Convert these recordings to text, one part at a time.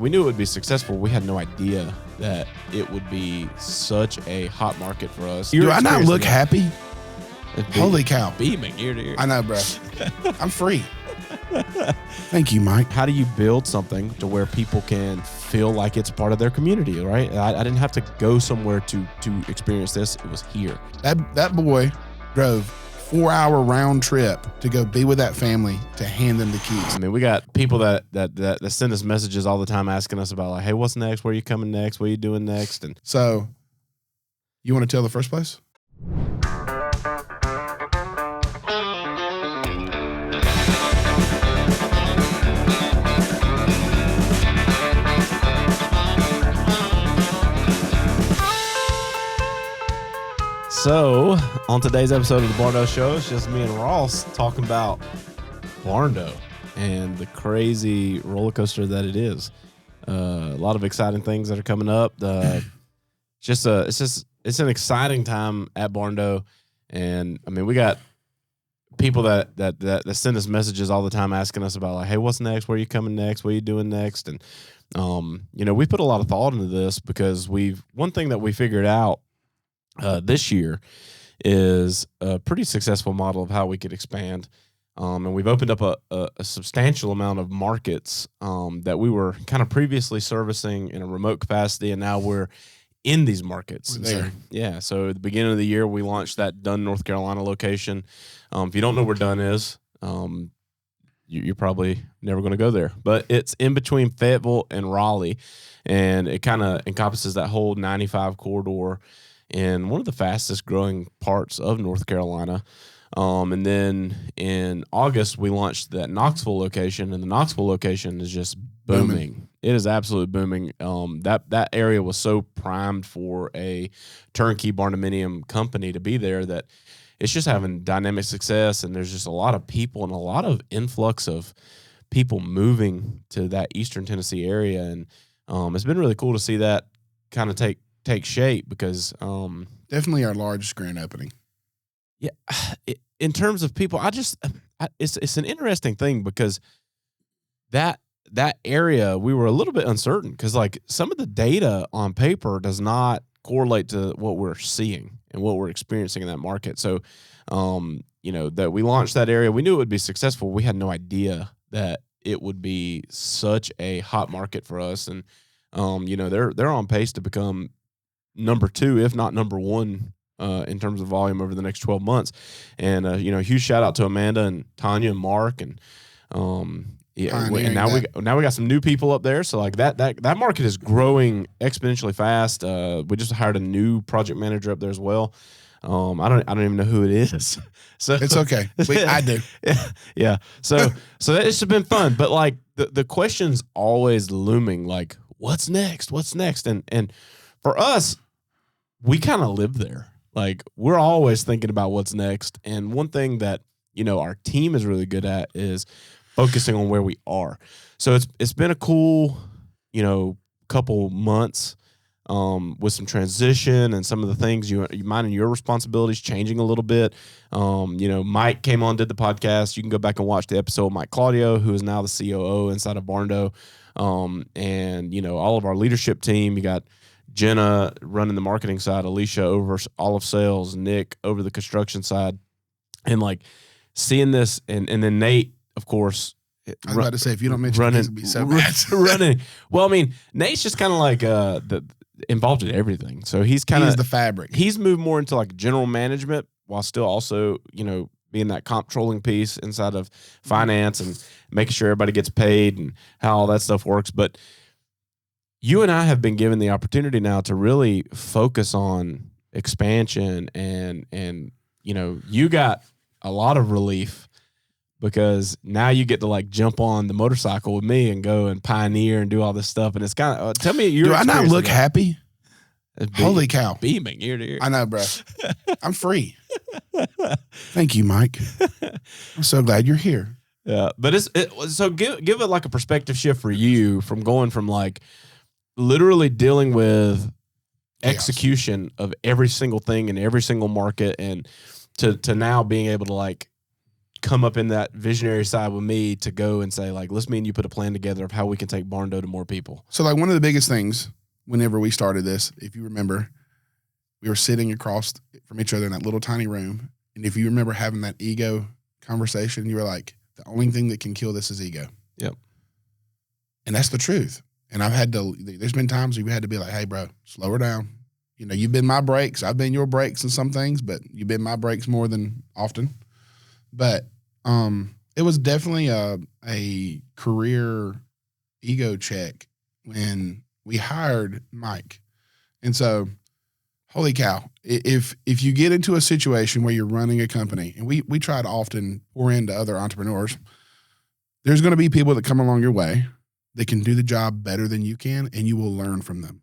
We knew it would be successful. We had no idea that it would be such a hot market for us. Do I not look happy? Holy cow. Beaming ear to ear. I know, bro. I'm free. Thank you, Mike. How do you build something to where people can feel like it's part of their community, right? I didn't have to go somewhere to experience this. It was here. That boy drove 4-hour round trip to go be with that family to hand them the keys. I mean, we got people that send us messages all the time asking us about, like, hey, what's next? Where are you coming next? What are you doing next? And so, you want to tell the first place? So, on today's episode of the Barndo Show, it's just me and Ross talking about Barndo and the crazy roller coaster that it is. A lot of exciting things that are coming up. It's an exciting time at Barndo, and I mean, we got people that send us messages all the time asking us about, like, hey, what's next? Where are you coming next? What are you doing next? And we put a lot of thought into this because one thing that we figured out this year is a pretty successful model of how we could expand. And we've opened up a substantial amount of markets that we were kind of previously servicing in a remote capacity, and now we're in these markets. So at the beginning of the year, we launched that Dunn, North Carolina location. If you don't know where Dunn is, you're probably never going to go there. But it's in between Fayetteville and Raleigh, and it kind of encompasses that whole 95 corridor in one of the fastest growing parts of North Carolina. And then in August, we launched that Knoxville location, and the Knoxville location is just booming. It is absolutely booming. That area was so primed for a turnkey barndominium company to be there that it's just having dynamic success, and there's just a lot of people and a lot of influx of people moving to that Eastern Tennessee area. And it's been really cool to see that kind of take shape because definitely our largest grand opening. Yeah, in terms of people, it's an interesting thing because that area we were a little bit uncertain because, like, some of the data on paper does not correlate to what we're seeing and what we're experiencing in that market. So, that we launched that area, we knew it would be successful. We had no idea that it would be such a hot market for us, and they're on pace to become number 2, if not number 1, in terms of volume over the next 12 months. And huge shout out to Amanda and Tanya and Mark, and now we got some new people up there. So like that market is growing exponentially fast. We just hired a new project manager up there as well. I don't even know who it is. So it's okay. I do. Yeah. So it's been fun, but like the question's always looming, like, what's next? What's next? And for us, we kind of live there. Like, we're always thinking about what's next. And one thing that, our team is really good at is focusing on where we are. So it's been a cool, couple months with some transition and some of the things mine and your responsibilities changing a little bit. Mike came on, did the podcast. You can go back and watch the episode. Mike Claudio, who is now the COO inside of Barndo. And all of our leadership team, you got Jenna running the marketing side, Alicia over all of sales, Nick over the construction side. And like seeing this, and then Nate, of course. I was about to say, if you don't mention it, it'd be so bad. Running. Well, I mean, Nate's just kind of like involved in everything. So he's kind of the fabric. He's moved more into like general management while still also, being that comptrolling piece inside of finance and making sure everybody gets paid and how all that stuff works. But you and I have been given the opportunity now to really focus on expansion, and you got a lot of relief because now you get to like jump on the motorcycle with me and go and pioneer and do all this stuff. And it's kind of tell me your. Do I not look happy? Holy cow! Beaming ear to ear. I know, bro. I'm free. Thank you, Mike. I'm so glad you're here. Yeah, but so give it like a perspective shift for you from going from like literally dealing with execution of every single thing in every single market, and to now being able to like come up in that visionary side with me to go and say, like, let's me and you put a plan together of how we can take Barndo to more people. So, like, one of the biggest things whenever we started this, if you remember, we were sitting across from each other in that little tiny room. And if you remember having that ego conversation, you were like, the only thing that can kill this is ego. Yep. And that's the truth. And there's been times we've had to be like, hey, bro, slow her down. You know, you've been my brakes. I've been your brakes in some things, but you've been my brakes more than often. But it was definitely a career ego check when we hired Mike. And so, holy cow, if you get into a situation where you're running a company, and we try to often pour into other entrepreneurs, there's going to be people that come along your way that can do the job better than you can, and you will learn from them.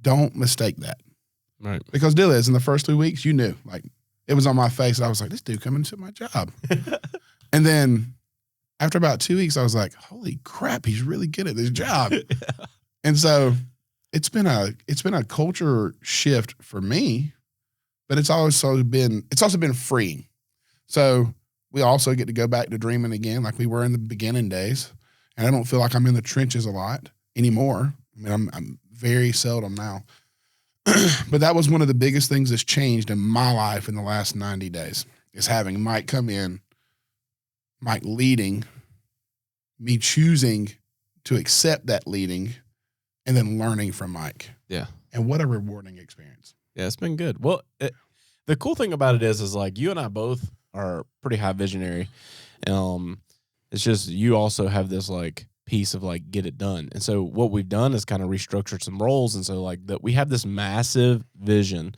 Don't mistake that. Right. Because deal is, in the first 2 weeks, you knew. Like, it was on my face. I was like, this dude coming to my job. And then after about 2 weeks, I was like, holy crap, he's really good at this job. Yeah. And so it's been a culture shift for me, but it's also been freeing. So we also get to go back to dreaming again like we were in the beginning days. And I don't feel like I'm in the trenches a lot anymore. I mean, I'm very seldom now. But that was one of the biggest things that's changed in my life in the last 90 days is having Mike come in, Mike leading, me choosing to accept that leading, and then learning from Mike. Yeah. And what a rewarding experience. Yeah, it's been good. Well, the cool thing about it is like you and I both are pretty high visionary. It's just you also have this like piece of like get it done. And so what we've done is kind of restructured some roles. And so like that we have this massive vision,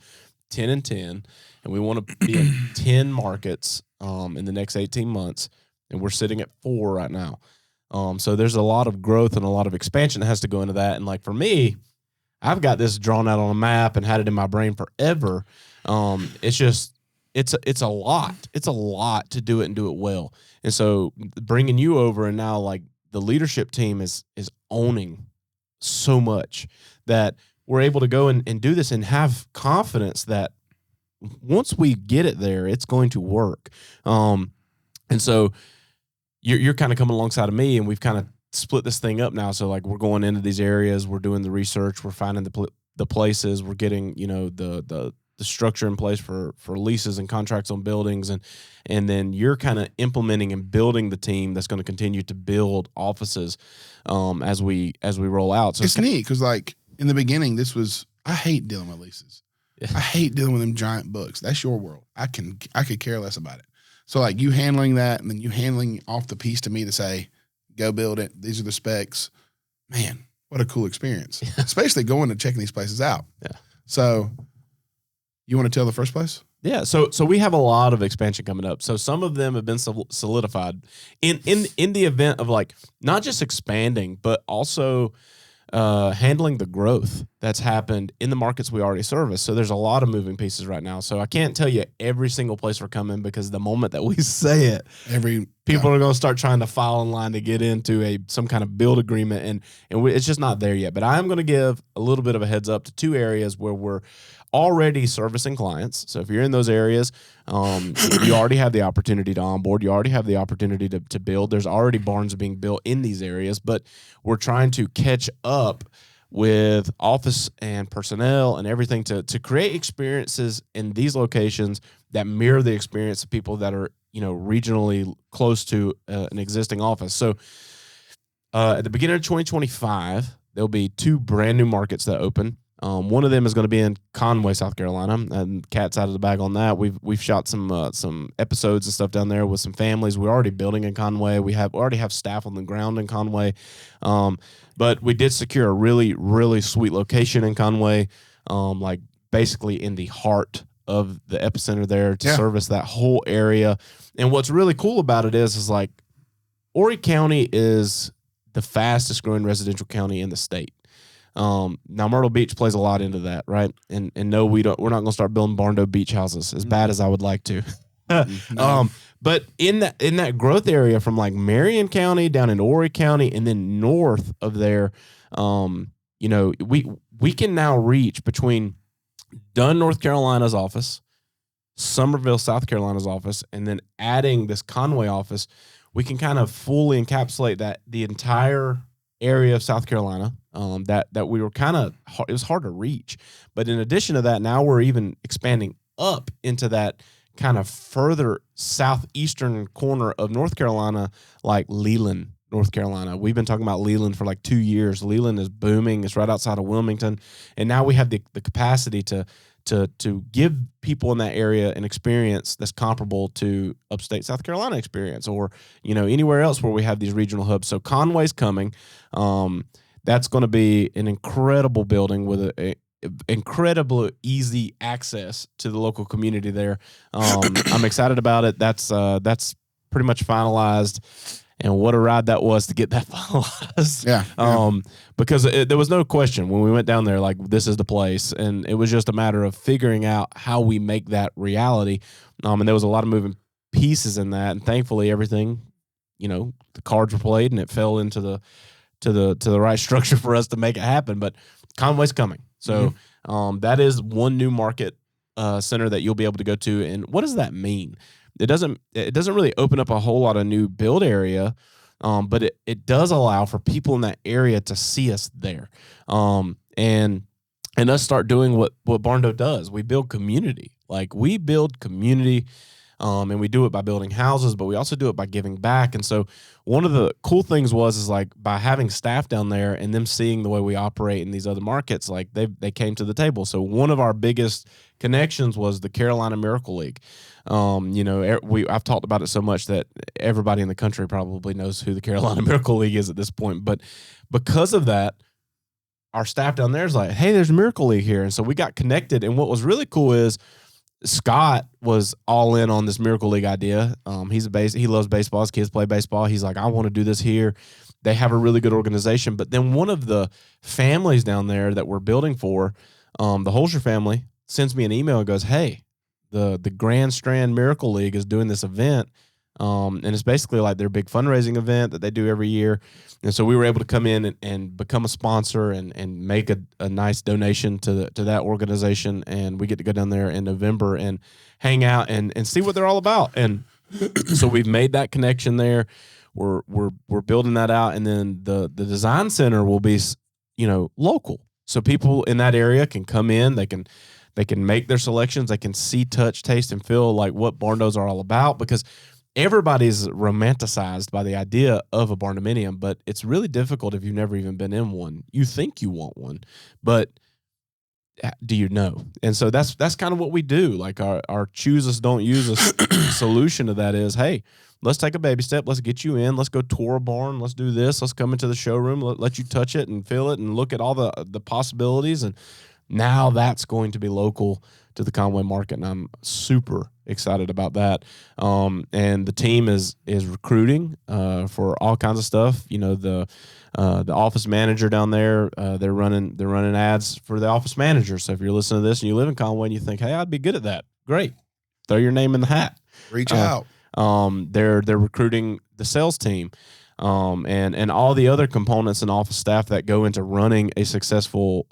10 and 10, and we want to be in 10 markets in the next 18 months. And we're sitting at 4 right now. So there's a lot of growth and a lot of expansion that has to go into that. And like for me, I've got this drawn out on a map and had it in my brain forever. It's just, it's a lot. It's a lot to do it and do it well. And so bringing you over and now like the leadership team is owning so much that we're able to go and do this and have confidence that once we get it there, it's going to work. And so you're kind of coming alongside of me, and we've kind of split this thing up now. So like we're going into these areas, we're doing the research, we're finding the places, we're getting the structure in place for leases and contracts on buildings, and then you're kind of implementing and building the team that's going to continue to build offices as we roll out. So it's neat because like in the beginning, I hate dealing with leases. Yeah. I hate dealing with them giant books. That's your world. I could care less about it. So like you handling that and then you handling off the piece to me to say, go build it. These are the specs. Man, what a cool experience. Yeah. Especially going and checking these places out. Yeah. So you want to tell the first place? Yeah. So we have a lot of expansion coming up. So some of them have been solidified in the event of like not just expanding, but also handling the growth that's happened in the markets we already service. So there's a lot of moving pieces right now. So I can't tell you every single place we're coming because the moment that we say it, people are going to start trying to file in line to get into some kind of build agreement, and it's just not there yet. But I am going to give a little bit of a heads up to 2 areas where we're already servicing clients. So if you're in those areas, you already have the opportunity to onboard. You already have the opportunity to build. There's already barns being built in these areas, but we're trying to catch up with office and personnel and everything to create experiences in these locations that mirror the experience of people that are regionally close to an existing office. So at the beginning of 2025, there'll be 2 brand new markets that open. One of them is going to be in Conway, South Carolina, and cat's out of the bag on that. We've shot some episodes and stuff down there with some families. We're already building in Conway. We already have staff on the ground in Conway, but we did secure a really, really sweet location in Conway, like basically in the heart of the epicenter there to service that whole area. And what's really cool about it is like Horry County is the fastest growing residential county in the state. Now Myrtle Beach plays a lot into that, right? And no, we're not going to start building Barndo beach houses as bad as I would like to. No. But in that growth area from like Marion County down into Horry County and then north of there, we can now reach between Dunn, North Carolina's office, Summerville, South Carolina's office, and then adding this Conway office, we can kind of fully encapsulate that the entire area of South Carolina. That we were kind of, it was hard to reach. But in addition to that, now we're even expanding up into that kind of further southeastern corner of North Carolina, like Leland, North Carolina. We've been talking about Leland for like 2 years. Leland is booming. It's right outside of Wilmington. And now we have the capacity to give people in that area an experience that's comparable to upstate South Carolina experience, or, anywhere else where we have these regional hubs. So Conway's coming. That's going to be an incredible building with a incredible easy access to the local community there. I'm excited about it. That's pretty much finalized. And what a ride that was to get that finalized. Yeah. Because there was no question when we went down there, like, this is the place. And it was just a matter of figuring out how we make that reality. And there was a lot of moving pieces in that. And thankfully, everything, the cards were played and it fell into the right structure for us to make it happen. But Conway's coming. So that is one new market center that you'll be able to go to. And what does that mean? It doesn't really open up a whole lot of new build area, but it does allow for people in that area to see us there, and us start doing what Barndo does. We build community. Like, we build community, and we do it by building houses, but we also do it by giving back. And so one of the cool things is like, by having staff down there and them seeing the way we operate in these other markets, like they came to the table. So one of our biggest connections was the Carolina Miracle League. I've talked about it so much that everybody in the country probably knows who the Carolina Miracle League is at this point. But because of that, our staff down there is like, hey, there's a Miracle League here. And so we got connected. And what was really cool is Scott was all in on this Miracle League idea. He loves baseball. His kids play baseball. He's like, I want to do this here. They have a really good organization. But then one of the families down there that we're building for, the Holscher family, sends me an email and goes, hey, the Grand Strand Miracle League is doing this event. And it's basically like their big fundraising event that they do every year. And so we were able to come in and become a sponsor and make a nice donation to that organization. And we get to go down there in November and hang out and see what they're all about. And so we've made that connection there. We're building that out. And then the design center will be, local. So people in that area can come in, they can make their selections, they can see, touch, taste, and feel like what Barndos are all about, because everybody's romanticized by the idea of a barndominium, but it's really difficult if you've never even been in one. You think you want one, but do you know? And so that's kind of what we do. Like, our choose us, don't use us solution to that is, hey, let's take a baby step. Let's get you in. Let's go tour a barn. Let's do this. Let's come into the showroom. Let you touch it and feel it and look at all the possibilities. And now that's going to be local to the Conway market, and I'm super excited about that. And the team is recruiting for all kinds of stuff. The office manager down there, they're running ads for the office manager. So if you're listening to this and you live in Conway and you think, hey, I'd be good at that, great, throw your name in the hat. Reach out. They're recruiting the sales team. And all the other components and office staff that go into running a successful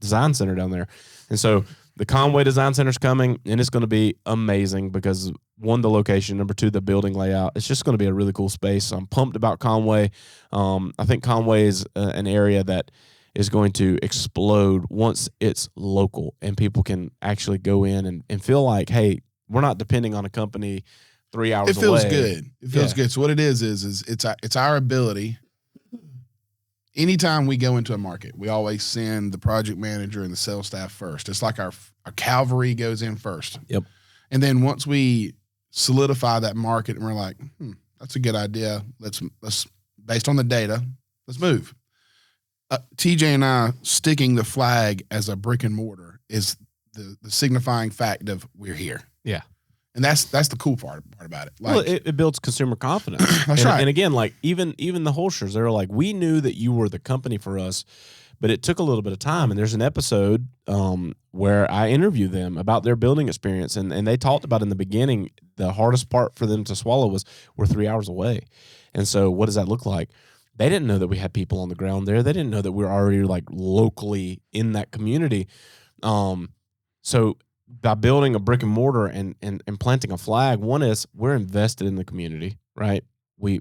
design center down there. And so the Conway Design Center is coming, and it's going to be amazing because, one, the location, number two, the building layout. It's just going to be a really cool space. I'm pumped about Conway. I think Conway is an area that is going to explode once it's local and people can actually go in and feel like, hey, we're not depending on a company 3 hours away. It feels good. It feels good. So what it is it's our ability. Anytime we go into a market, we always send the project manager and the sales staff first. It's like our cavalry goes in first. Yep. And then once we solidify that market and we're like, that's a good idea. Let's based on the data, let's move. TJ and I sticking the flag as a brick and mortar is the signifying fact of we're here. Yeah. And that's the cool part about it. Like, well, it builds consumer confidence. That's right. And again, like even the Holschers, they're like, we knew that you were the company for us, but it took a little bit of time. And there's an episode where I interview them about their building experience, and they talked about in the beginning the hardest part for them to swallow was we're 3 hours away. And so what does that look like? They didn't know that we had people on the ground there. They didn't know that we were already like locally in that community. So by building a brick and mortar and planting a flag, one is we're invested in the community, right? We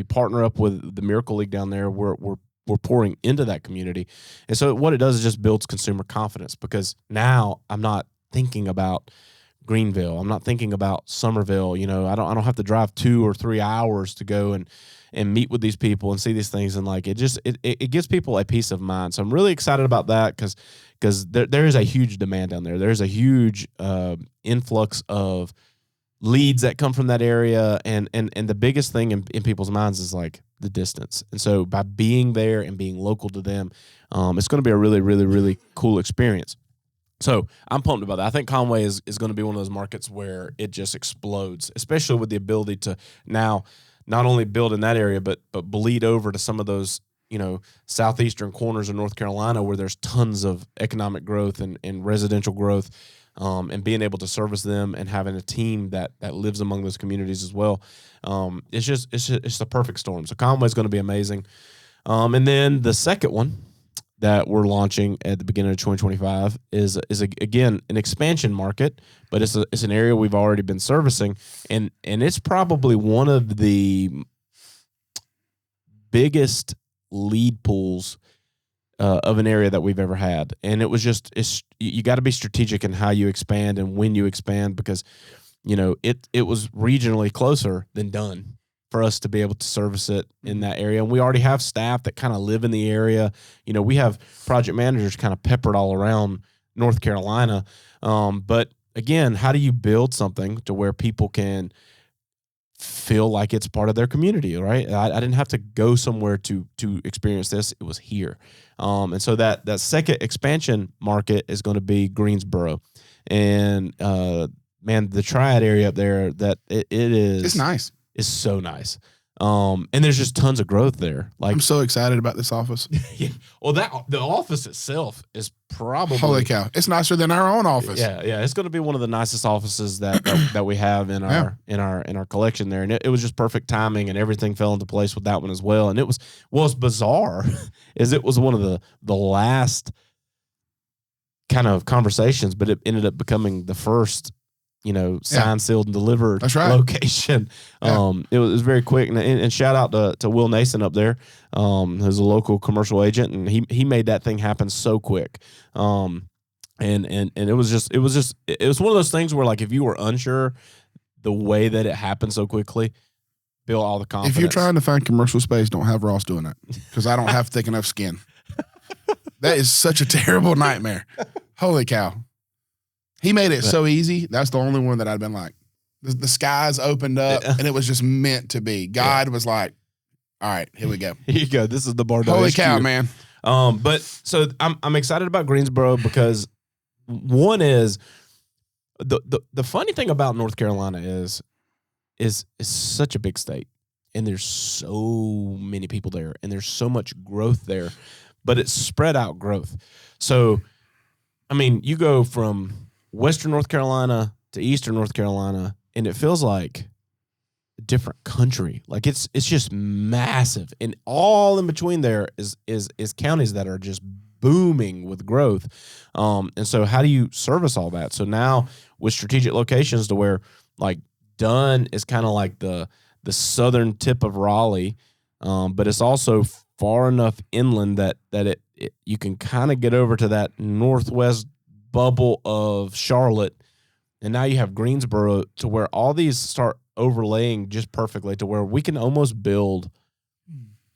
partner up with the Miracle League down there. We're pouring into that community, and so what it does is just builds consumer confidence, because now I'm not thinking about Greenville. I'm not thinking about Somerville. You know, I don't have to drive 2 or 3 hours to go and meet with these people and see these things. And like, it gives people a peace of mind. So I'm really excited about that, because there is a huge demand down there. There's a huge influx of leads that come from that area. And the biggest thing in people's minds is like the distance. And so by being there and being local to them, it's going to be a really, really, really cool experience. So I'm pumped about that. I think Conway is going to be one of those markets where it just explodes, especially with the ability to now not only build in that area, but bleed over to some of those, you know, southeastern corners of North Carolina where there's tons of economic growth and residential growth, and being able to service them and having a team that lives among those communities as well. It's the perfect storm. So Conway is going to be amazing. And then the second one that we're launching at the beginning of 2025 is again an expansion market, but it's an area we've already been servicing, and it's probably one of the biggest lead pools of an area that we've ever had. And it was just you got to be strategic in how you expand and when you expand, because you know it was regionally closer than done for us to be able to service it in that area. And we already have staff that kind of live in the area. You know, we have project managers kind of peppered all around North Carolina. But again, how do you build something to where people can feel like it's part of their community, right? I didn't have to go somewhere to experience this. It was here. And so that second expansion market is going to be Greensboro. And man, the Triad area up there, that it is. It's nice. Is so nice. And there's just tons of growth there. Like, I'm so excited about this office. Yeah. Well, the office itself is probably, holy cow, it's nicer than our own office. Yeah. It's going to be one of the nicest offices that we have in our collection there. And it was just perfect timing, and everything fell into place with that one as well. And it was bizarre is it was one of the last kind of conversations, but it ended up becoming the first, you know, signed, sealed, and delivered location. It was very quick. And shout out to Will Nason up there, who's a local commercial agent, and he made that thing happen so quick. And it was one of those things where, like, if you were unsure the way that it happened so quickly, build all the confidence. If you're trying to find commercial space, don't have Ross doing that, because I don't have thick enough skin. That is such a terrible nightmare. Holy cow. He made it so easy. That's the only one that I'd been like, the skies opened up, and it was just meant to be. God was like, all right, here we go. Here you go. This is the Barndo. Holy cow, man. But so I'm excited about Greensboro, because one is the funny thing about North Carolina is such a big state, and there's so many people there, and there's so much growth there, but it's spread out growth. So, I mean, you go from Western North Carolina to Eastern North Carolina, and it feels like a different country. Like it's just massive, and all in between there is counties that are just booming with growth. And so how do you service all that? So now with strategic locations to where, like, Dunn is kind of like the southern tip of Raleigh, but it's also far enough inland that it you can kind of get over to that northwest bubble of Charlotte, and now you have Greensboro, to where all these start overlaying just perfectly to where we can almost build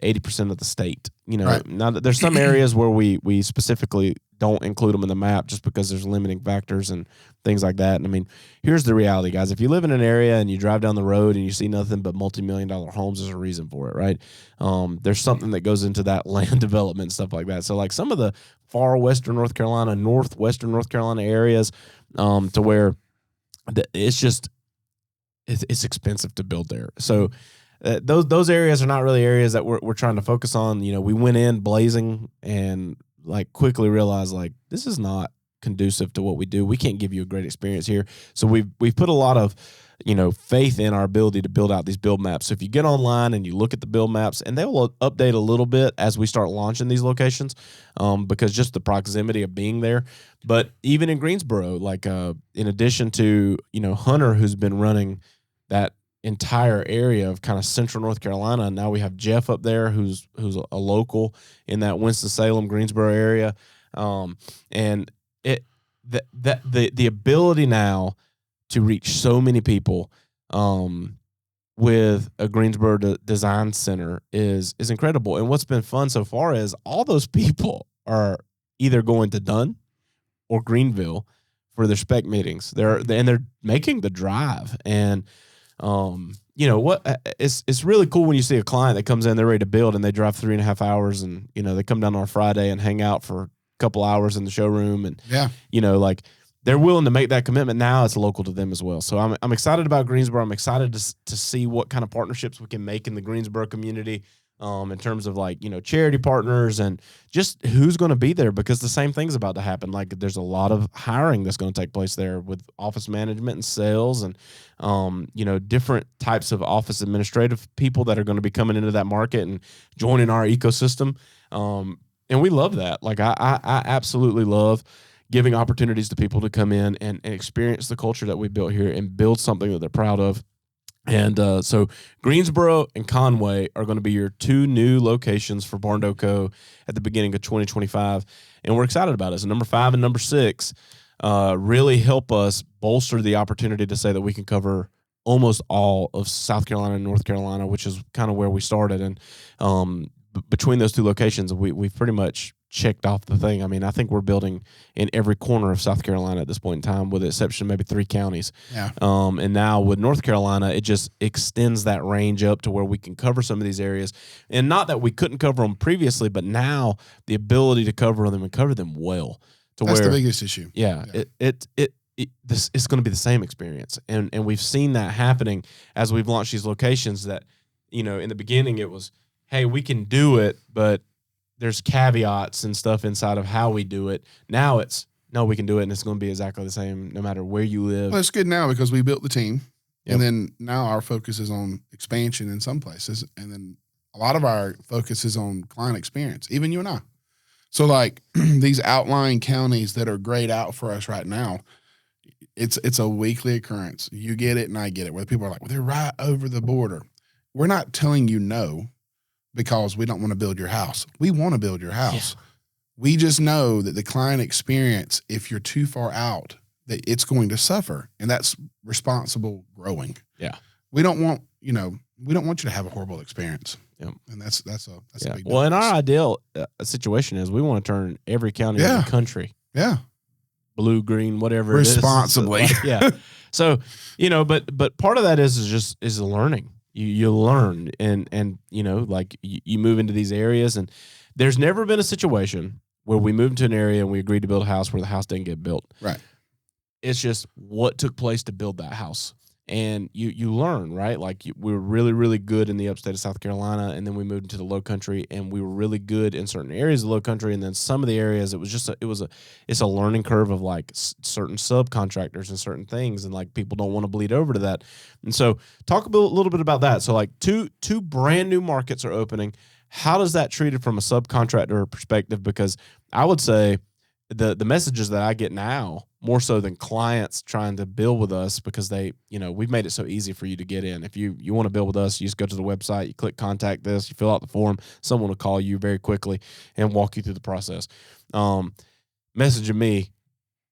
80% of the state. You know, Right. Now that there's some areas where we specifically don't include them in the map just because there's limiting factors and things like that. And I mean, here's the reality, guys. If you live in an area and you drive down the road and you see nothing but multi-million-dollar homes, there's a reason for it, right? There's something that goes into that land development and stuff like that. So like some of the far western North Carolina, northwestern North Carolina areas, to where it's expensive to build there. So those areas are not really areas that we're trying to focus on. You know, we went in blazing and like quickly realized like this is not conducive to what we do. We can't give you a great experience here. So we've put a lot of, faith in our ability to build out these build maps. So if you get online and you look at the build maps, and they will update a little bit as we start launching these locations, because just the proximity of being there. But even in Greensboro, like in addition to Hunter, who's been running that entire area of kind of central North Carolina, now we have Jeff up there who's a local in that Winston-Salem, Greensboro area, and the ability now to reach so many people with a Greensboro Design Center is incredible. And what's been fun so far is all those people are either going to Dunn or Greenville for their spec meetings. They're making the drive. And it's really cool when you see a client that comes in, they're ready to build, and they drive 3.5 hours, and they come down on a Friday and hang out for a couple hours in the showroom, and like they're willing to make that commitment. Now it's local to them as well. So I'm excited about Greensboro. I'm excited to see what kind of partnerships we can make in the Greensboro community, in terms of charity partners and just who's going to be there, because the same thing's about to happen. Like there's a lot of hiring that's going to take place there with office management and sales and, different types of office administrative people that are going to be coming into that market and joining our ecosystem. And we love that. Like I absolutely love giving opportunities to people to come in and experience the culture that we built here and build something that they're proud of. And so Greensboro and Conway are going to be your two new locations for Barndo Co. at the beginning of 2025. And we're excited about it. So number 5 and number 6 really help us bolster the opportunity to say that we can cover almost all of South Carolina and North Carolina, which is kind of where we started. And between those two locations, we've pretty much checked off the thing. I mean, I think we're building in every corner of South Carolina at this point in time, with the exception of maybe 3 counties. Yeah. And now with North Carolina, it just extends that range up to where we can cover some of these areas. And not that we couldn't cover them previously, but now the ability to cover them and cover them well. That's the biggest issue. Yeah. It's going to be the same experience. And we've seen that happening as we've launched these locations that, in the beginning it was, hey, we can do it, but there's caveats and stuff inside of how we do it. Now it's, no, we can do it, and it's going to be exactly the same no matter where you live. Well, it's good now because we built the team, and then now our focus is on expansion in some places, and then a lot of our focus is on client experience, even you and I. So, like, these outlying counties that are grayed out for us right now, it's a weekly occurrence. You get it, and I get it, where people are like, well, they're right over the border. We're not telling you no because we don't want to build your house. We want to build your house. Yeah. We just know that the client experience, if you're too far out, that it's going to suffer, and that's responsible growing. Yeah. We don't want you to have a horrible experience. Yep. And that's a big difference. Well, in our ideal situation is we want to turn every county in the country. Yeah. Blue, green, whatever responsibly. it is. Yeah. So, but part of that is learning. You learn and like you move into these areas, and there's never been a situation where we moved to an area and we agreed to build a house where the house didn't get built. Right. It's just what took place to build that house. And you learn, right? Like we were really, really good in the upstate of South Carolina, and then we moved into the low country, and we were really good in certain areas of the low country, and then some of the areas it's a learning curve of like certain subcontractors and certain things, and like people don't want to bleed over to that. And so talk a little bit about that. So like two brand new markets are opening. How does that treated from a subcontractor perspective? Because I would say the messages that I get now, more so than clients trying to build with us, because we've made it so easy for you to get in. If you want to build with us, you just go to the website, you click contact this, you fill out the form, someone will call you very quickly and walk you through the process. Messaging me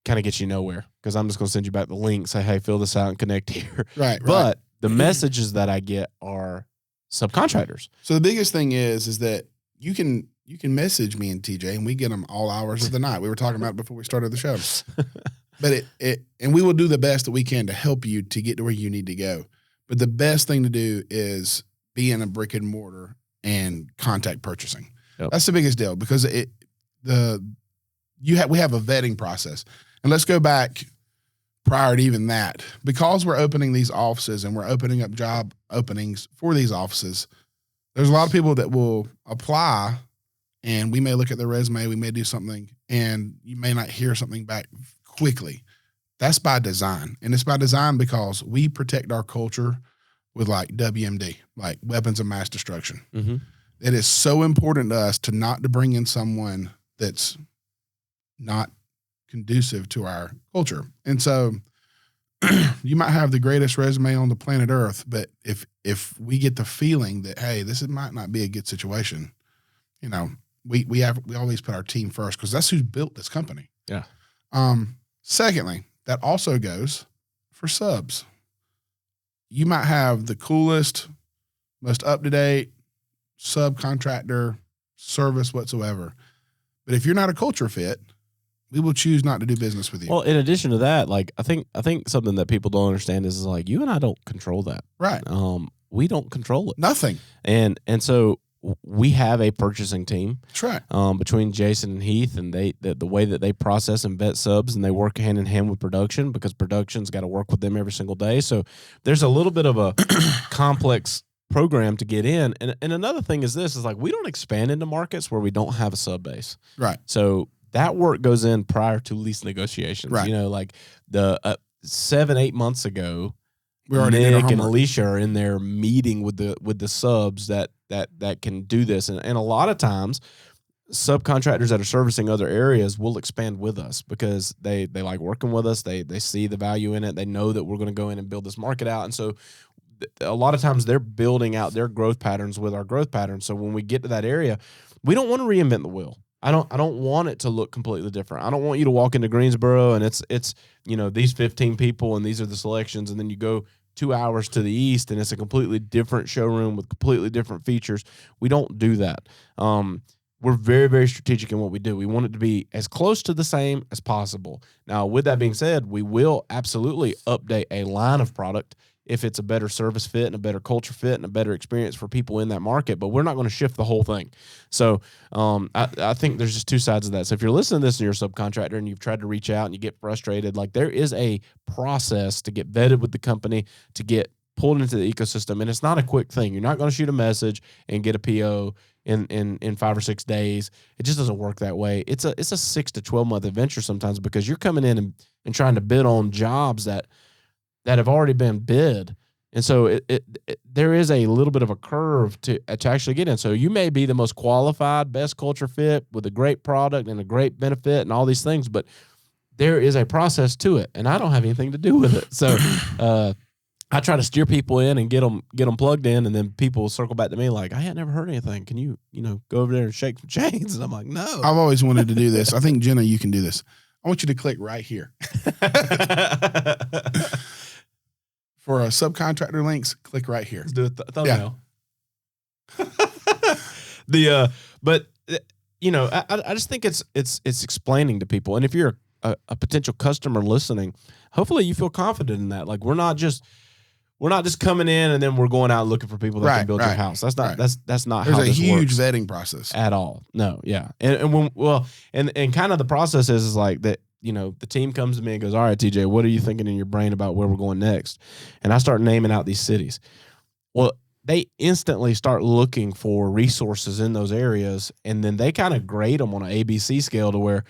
kind of gets you nowhere, because I'm just going to send you back the link, say, hey, fill this out and connect here. Right. But the messages that I get are subcontractors. So the biggest thing is that you can message me and TJ, and we get them all hours of the night. We were talking about it before we started the show. But and we will do the best that we can to help you to get to where you need to go. But the best thing to do is be in a brick and mortar and contact purchasing. Yep. That's the biggest deal, because we have a vetting process. And let's go back prior to even that. Because we're opening these offices and we're opening up job openings for these offices, there's a lot of people that will apply and we may look at their resume, we may do something, and you may not hear something back quickly. That's by design. And it's by design because we protect our culture with like WMD, like weapons of mass destruction. Mm-hmm. It is so important to us to bring in someone that's not conducive to our culture. And so you might have the greatest resume on the planet Earth, but if we get the feeling that, hey, might not be a good situation, you know, we always put our team first because that's who built this company. Yeah. Secondly, that also goes for subs. You might have the coolest, most up-to-date subcontractor service whatsoever. But if you're not a culture fit, we will choose not to do business with you. Well, in addition to that, like I think something that people don't understand is like you and I don't control that. Right. We don't control it. Nothing. And so we have a purchasing team. That's right. Between Jason and Heath, and the way that they process and vet subs, and they work hand in hand with production because production's got to work with them every single day. So there's a little bit of a complex program to get in. And another thing is this is like we don't expand into markets where we don't have a sub base. Right. So that work goes in prior to lease negotiations. Right. You know, like the 7-8 months ago, we already Nick did our and homework. Alicia are in there meeting with the subs that can do this, and a lot of times subcontractors that are servicing other areas will expand with us because they like working with us. They see the value in it. They know that we're going to go in and build this market out, and so a lot of times they're building out their growth patterns with our growth patterns. So when we get to that area, we don't want to reinvent the wheel. I don't want it to look completely different. I don't want you to walk into Greensboro and it's these 15 people and these are the selections, and then you go 2 hours to the east and it's a completely different showroom with completely different features. We don't do that. We're very, very strategic in what we do. We want it to be as close to the same as possible. Now, with that being said, we will absolutely update a line of product if it's a better service fit and a better culture fit and a better experience for people in that market, but we're not going to shift the whole thing. So I think there's just two sides of that. So if you're listening to this and you're a subcontractor and you've tried to reach out and you get frustrated, like there is a process to get vetted with the company, to get pulled into the ecosystem, and it's not a quick thing. You're not going to shoot a message and get a PO in 5 or 6 days. It just doesn't work that way. It's a 6 to 12 month adventure sometimes because you're coming in and trying to bid on jobs that have already been bid. And so there is a little bit of a curve to actually get in. So you may be the most qualified, best culture fit with a great product and a great benefit and all these things, but there is a process to it, and I don't have anything to do with it. So I try to steer people in and get them plugged in, and then people circle back to me like, I had never heard anything. Can you go over there and shake some chains? And I'm like, no. I've always wanted to do this. I think, Jenna, you can do this. I want you to click right here. For subcontractor links, click right here. Let's do a thumbnail. Yeah. I just think it's explaining to people, and if you're a potential customer listening, hopefully you feel confident in that. Like we're not just coming in and then we're going out looking for people that can build your house. That's not that's not There's how a this huge works vetting process at all. No, yeah, and kind of the process is like that. The team comes to me and goes, all right, TJ, what are you thinking in your brain about where we're going next? And I start naming out these cities. Well, they instantly start looking for resources in those areas, and then they kind of grade them on an ABC scale to where,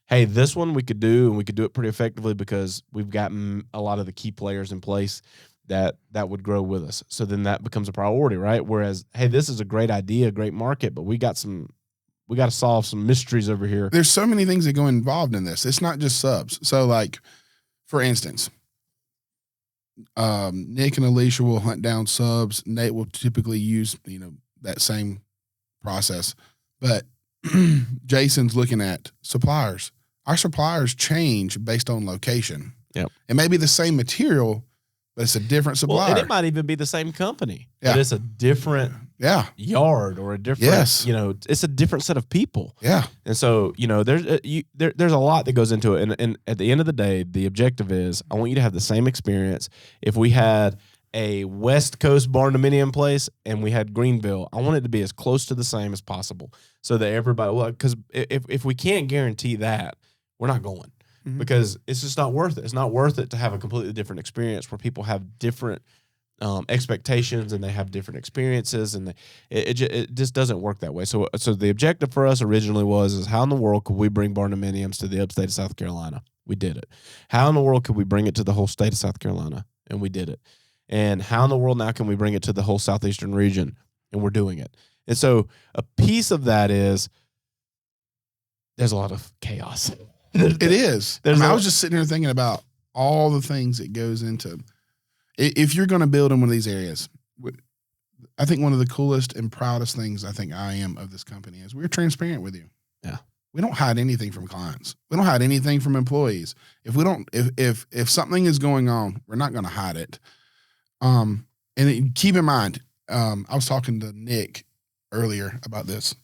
hey, this one we could do, and we could do it pretty effectively because we've gotten a lot of the key players in place that would grow with us. So then that becomes a priority, right? Whereas, hey, this is a great idea, great market, but we got to solve some mysteries over here. There's so many things that go involved in this. It's not just subs. So, like, for instance, Nick and Alicia will hunt down subs. Nate will typically use, that same process. But Jason's looking at suppliers. Our suppliers change based on location. Yep. It may be the same material, but it's a different supplier. Well, and it might even be the same company, Yeah. but it's a different yard or a different, it's a different set of people. Yeah. And so, there's a lot that goes into it. And at the end of the day, the objective is I want you to have the same experience. If we had a West Coast barndominium place and we had Greenville, I want it to be as close to the same as possible so that everybody, because if we can't guarantee that, we're not going. Because it's just not worth it. It's not worth it to have a completely different experience where people have different expectations, and they have different experiences, and it just doesn't work that way. So the objective for us originally is how in the world could we bring barndominiums to the upstate of South Carolina? We did it. How in the world could we bring it to the whole state of South Carolina? And we did it. And how in the world now can we bring it to the whole southeastern region? And we're doing it. And so a piece of that is there's a lot of chaos. It is. I was just sitting here thinking about all the things that goes into. If you're going to build in one of these areas, I think one of the coolest and proudest things I think I am of this company is we're transparent with you. Yeah. We don't hide anything from clients. We don't hide anything from employees. If something is going on, we're not going to hide it. Keep in mind, I was talking to Nick earlier about this.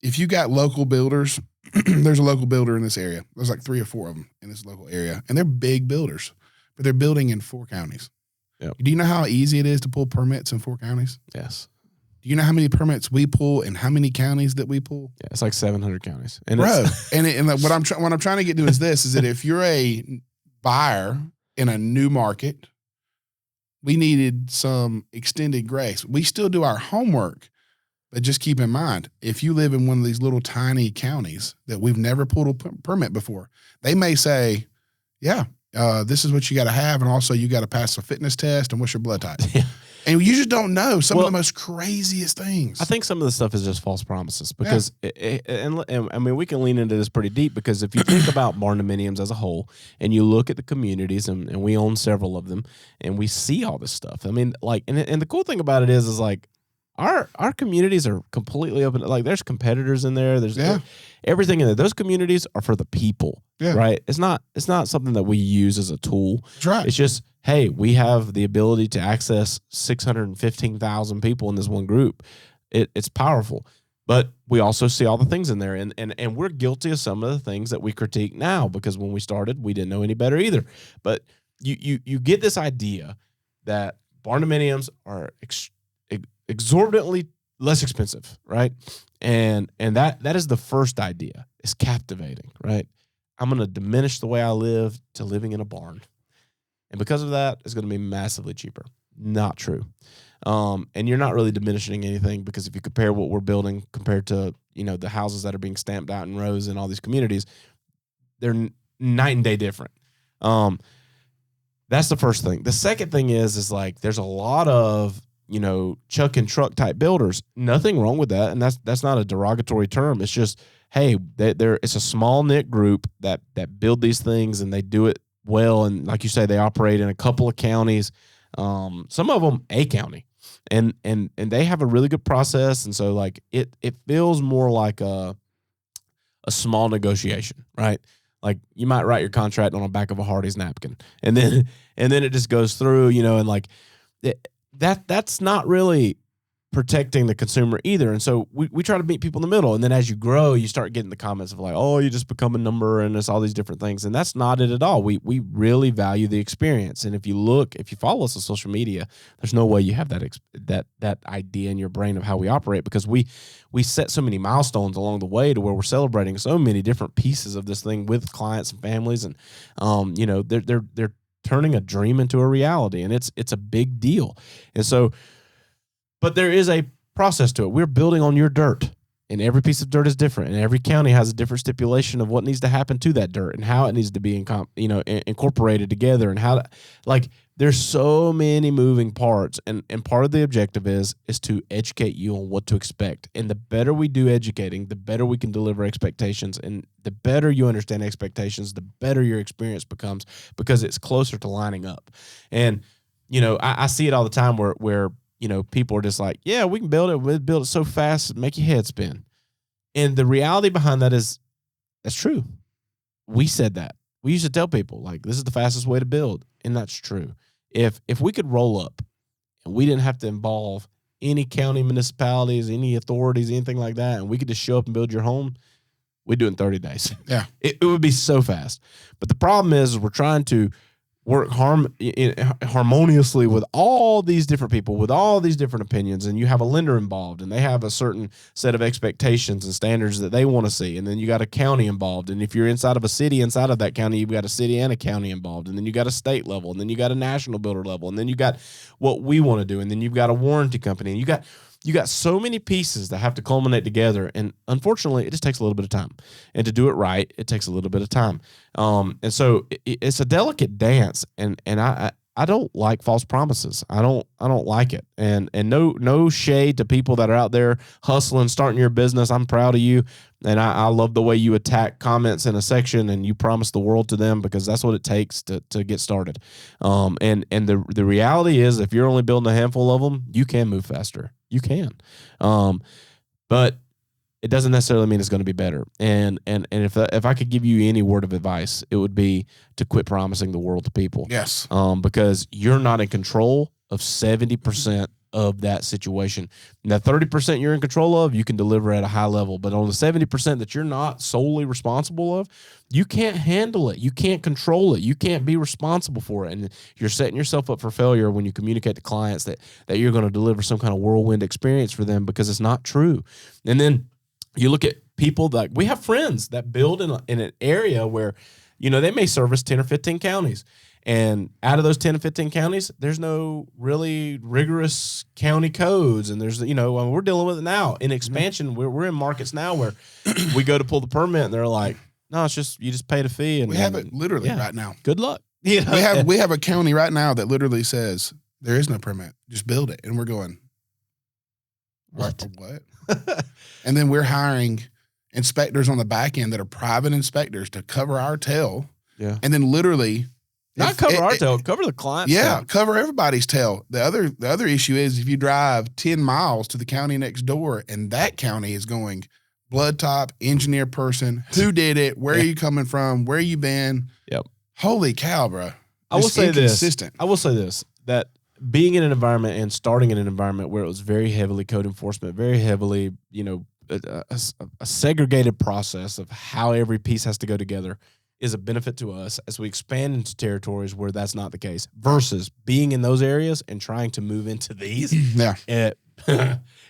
If you got local builders, there's a local builder in this area. There's like 3 or 4 of them in this local area, and they're big builders, but they're building in 4 counties. Yep. Do you know how easy it is to pull permits in 4 counties? Yes. Do you know how many permits we pull and how many counties that we pull? Yeah, it's like 700 counties. And bro, what I'm trying to get to is this: is that if you're a buyer in a new market, we needed some extended grace. We still do our homework, but just keep in mind, if you live in one of these little tiny counties that we've never pulled a permit before, they may say, "Yeah, this is what you got to have, and also you got to pass a fitness test, and what's your blood type." Yeah. And you just don't know some of the most craziest things. I think some of the stuff is just false promises because, and I mean, we can lean into this pretty deep because if you think about barndominiums as a whole and you look at the communities, and we own several of them, and we see all this stuff. I mean, like, and the cool thing about it is like our communities are completely open. Like, there's competitors in there. There's everything in there. Those communities are for the people, right? It's not something that we use as a tool. That's right. It's just, hey, we have the ability to access 615,000 people in this one group. It's powerful. But we also see all the things in there. And we're guilty of some of the things that we critique now because when we started, we didn't know any better either. But you get this idea that barndominiums are exorbitantly less expensive, right? And that is the first idea. It's captivating, right? I'm going to diminish the way I live to living in a barn. And because of that, it's going to be massively cheaper. Not true. And you're not really diminishing anything because if you compare what we're building compared to, the houses that are being stamped out in rows in all these communities, they're night and day different. That's the first thing. The second thing is like there's a lot of, chuck and truck type builders. Nothing wrong with that. And that's not a derogatory term. It's just, hey, it's a small knit group that build these things and they do it well, and like you say, they operate in a couple of counties, some of them a county, and they have a really good process, and so like it feels more like a small negotiation, right? Like you might write your contract on the back of a Hardee's napkin, and then it just goes through, and like that's not really protecting the consumer either. And so we try to meet people in the middle. And then as you grow, you start getting the comments of like, oh, you just become a number and it's all these different things. And that's not it at all. We really value the experience. And if you follow us on social media, there's no way you have that idea in your brain of how we operate because we set so many milestones along the way to where we're celebrating so many different pieces of this thing with clients and families. And, they're turning a dream into a reality, and it's a big deal. And so, but there is a process to it. We're building on your dirt, and every piece of dirt is different, and every county has a different stipulation of what needs to happen to that dirt and how it needs to be incorporated together, and how to, like, there's so many moving parts, and part of the objective is to educate you on what to expect. And the better we do educating, the better we can deliver expectations, and the better you understand expectations, the better your experience becomes because it's closer to lining up. And I see it all the time where people are just like, yeah, we can build it. We'll build it so fast, make your head spin. And the reality behind that is that's true. We said that. We used to tell people like, this is the fastest way to build. And that's true. If we could roll up and we didn't have to involve any county municipalities, any authorities, anything like that, and we could just show up and build your home, we'd do it in 30 days. Yeah. It would be so fast. But the problem is we're trying to work harmoniously with all these different people, with all these different opinions, and you have a lender involved, and they have a certain set of expectations and standards that they want to see, and then you got a county involved, and if you're inside of a city, inside of that county, you've got a city and a county involved, and then you got a state level, and then you got a national builder level, and then you got what we want to do, and then you've got a warranty company, and you got so many pieces that have to culminate together, and unfortunately, it just takes a little bit of time. And to do it right, it takes a little bit of time. And so it's a delicate dance, and I don't like false promises. I don't like it. And no shade to people that are out there hustling, starting your business. I'm proud of you, and I love the way you attack comments in a section and you promise the world to them, because that's what it takes to get started. And the reality is, if you're only building a handful of them, you can move faster. You can, but it doesn't necessarily mean it's going to be better. And if I could give you any word of advice, it would be to quit promising the world to people. Yes. Because you're not in control of 70% of that situation. And that 30% you're in control of, you can deliver at a high level. But on the 70% that you're not solely responsible of, you can't handle it. You can't control it. You can't be responsible for it. And you're setting yourself up for failure when you communicate to clients that you're going to deliver some kind of whirlwind experience for them, because it's not true. And then you look at people that we have friends that build in an area where, they may service 10 or 15 counties. And out of those 10 to 15 counties, there's no really rigorous county codes. And there's, we're dealing with it now. In expansion, we're in markets now where we go to pull the permit and they're like, no, it's just, you just paid a fee. And we have it literally right now. Good luck. We have a county right now that literally says there is no permit, just build it. And we're going, what? And then we're hiring inspectors on the back end that are private inspectors to cover our tail. Yeah. And then literally, not cover our tail, cover the client's tail. Cover everybody's tail. The other issue is, if you drive 10 miles to the county next door and that county is going, blood top, engineer person, who did it, where are you coming from, where you been? Yep. Holy cow, bro. I will say this, that being in an environment and starting in an environment where it was very heavily code enforcement, very heavily, a segregated process of how every piece has to go together, is a benefit to us as we expand into territories where that's not the case, versus being in those areas and trying to move into these. Yeah.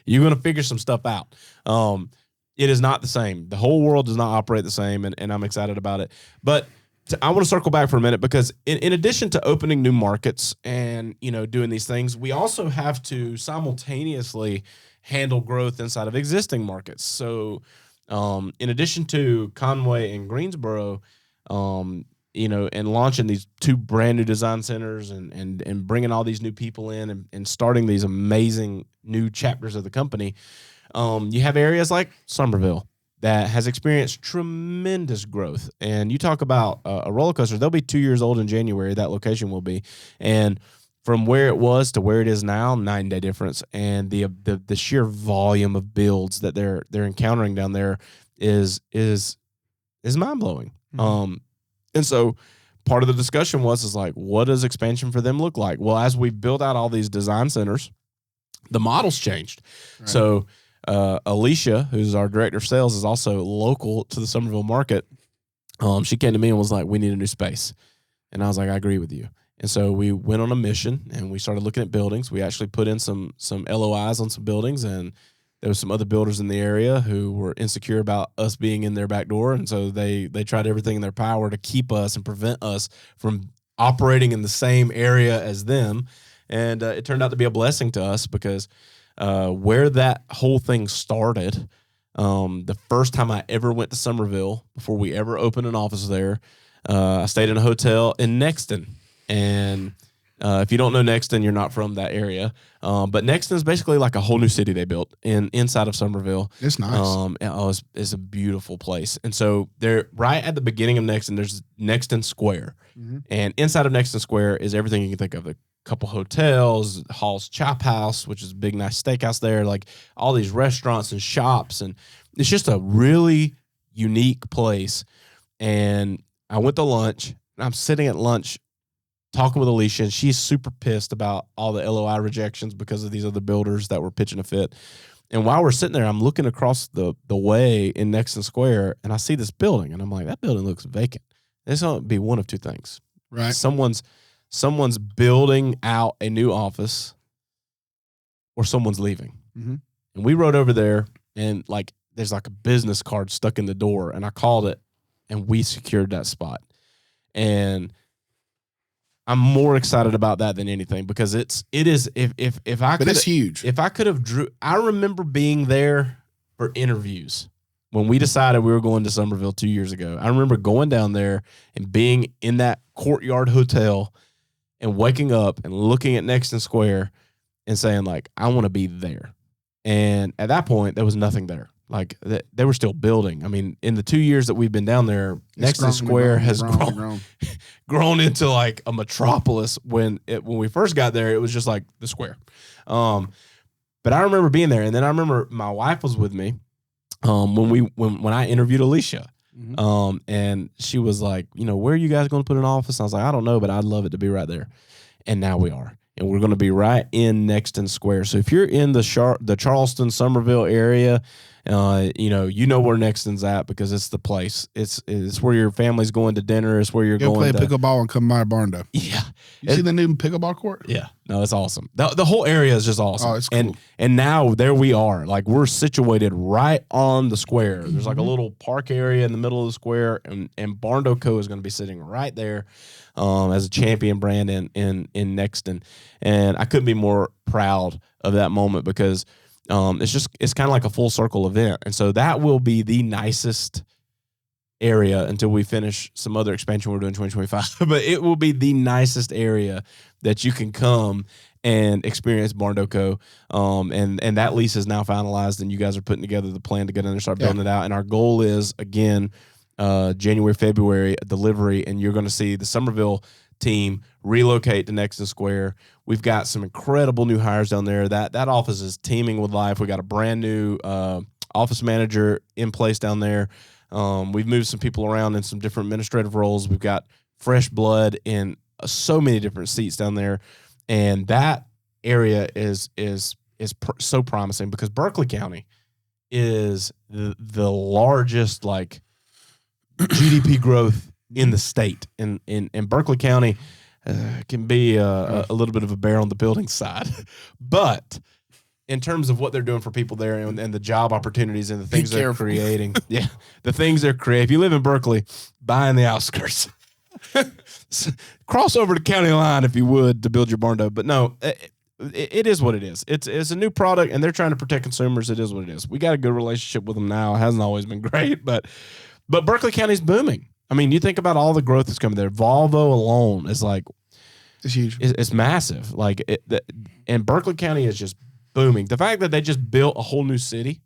You're going to figure some stuff out. It is not the same. The whole world does not operate the same, and I'm excited about it. But I want to circle back for a minute, because in addition to opening new markets and, doing these things, we also have to simultaneously handle growth inside of existing markets. So in addition to Conway and Greensboro, and launching these 2 brand new design centers and bringing all these new people in and starting these amazing new chapters of the company, you have areas like Somerville that has experienced tremendous growth. And you talk about a roller coaster. They'll be 2 years old in January, that location will be. And from where it was to where it is now, 9-day difference. And the sheer volume of builds that they're encountering down there is mind-blowing. Mm-hmm. And so part of the discussion was like, what does expansion for them look like? Well, as we build out all these design centers, the model's changed. Right. So Alicia, who's our director of sales, is also local to the Somerville market. She came to me and was like, we need a new space. And I was like, I agree with you. And so we went on a mission and we started looking at buildings. We actually put in some LOIs on some buildings, and there was some other builders in the area who were insecure about us being in their back door. And so they tried everything in their power to keep us and prevent us from operating in the same area as them. And it turned out to be a blessing to us, because where that whole thing started, the first time I ever went to Somerville, before we ever opened an office there, I stayed in a hotel in Nexton. And if you don't know Nexton, you're not from that area. But Nexton is basically like a whole new city they built inside of Somerville. It's nice. It's a beautiful place. And so they're right at the beginning of Nexton, there's Nexton Square. Mm-hmm. And inside of Nexton Square is everything you can think of. A couple hotels, Hall's Chop House, which is a big, nice steakhouse there, like all these restaurants and shops. And it's just a really unique place. And I went to lunch, and I'm sitting at lunch talking with Alicia, and she's super pissed about all the LOI rejections because of these other builders that were pitching a fit. And while we're sitting there, I'm looking across the way in Nexton Square, and I see this building, and I'm like, that building looks vacant. It's going to be one of two things. Right. Someone's someone's building out a new office or someone's leaving. Mm-hmm. And we rode over there, and like there's like a business card stuck in the door, and I called it, and we secured that spot. And I'm more excited about that than anything because it is if I could, but it's huge. If I could have I remember being there for interviews when we decided we were going to Summerville 2 years ago. I remember going down there and being in that Courtyard Hotel and waking up and looking at Nexton Square and saying like, I want to be there. And at that point, there was nothing there. Like they were still building. I mean, in the 2 years that we've been down there, Nexton Square has grown into like a metropolis. When we first got there, it was just like the square. But I remember being there, and then I remember my wife was with me when I interviewed Alicia. Mm-hmm. And she was like, where are you guys going to put an office? And I was like, I don't know, but I'd love it to be right there. And now we are. And we're going to be right in Nexton Square. So if you're in the Charleston, Summerville area, you know where Nexton's at because it's the place. It's where your family's going to dinner. It's where you're going to play pickleball and come by Barndo. Yeah. You see the new pickleball court? Yeah. No, it's awesome. The whole area is just awesome. Oh, it's cool. And now there we are. Like we're situated right on the square. There's like a little park area in the middle of the square, and Barndo Co. is going to be sitting right there as a champion brand in Nexton. And I couldn't be more proud of that moment because it's kind of like a full circle event. And so that will be the nicest area until we finish some other expansion we're doing in 2025. But it will be the nicest area that you can come and experience Barndo Co. And that lease is now finalized, and you guys are putting together the plan to get in there and start building it out. And our goal is, again, January, February, a delivery, and you're going to see the Summerville team relocate to Nexton Square. We've got some incredible new hires down there. That office is teeming with life. We got a brand new office manager in place down there. We've moved some people around in some different administrative roles. We've got fresh blood in so many different seats down there, and that area is so promising because Berkeley County is the largest like GDP growth in the state, and Berkeley County can be a little bit of a bear on the building side, but in terms of what they're doing for people there and the job opportunities and the things they're creating, the things they're creating. If you live in Berkeley, buy in the outskirts. Cross over the county line if you would to build your Barndo, but no. It is what it is. It's a new product, and they're trying to protect consumers. It is what it is. We got a good relationship with them now. It hasn't always been great, but Berkeley County's booming. I mean, you think about all the growth that's coming there. Volvo alone is like, it's huge. It's massive. Like, and Berkeley County is just booming. The fact that they just built a whole new city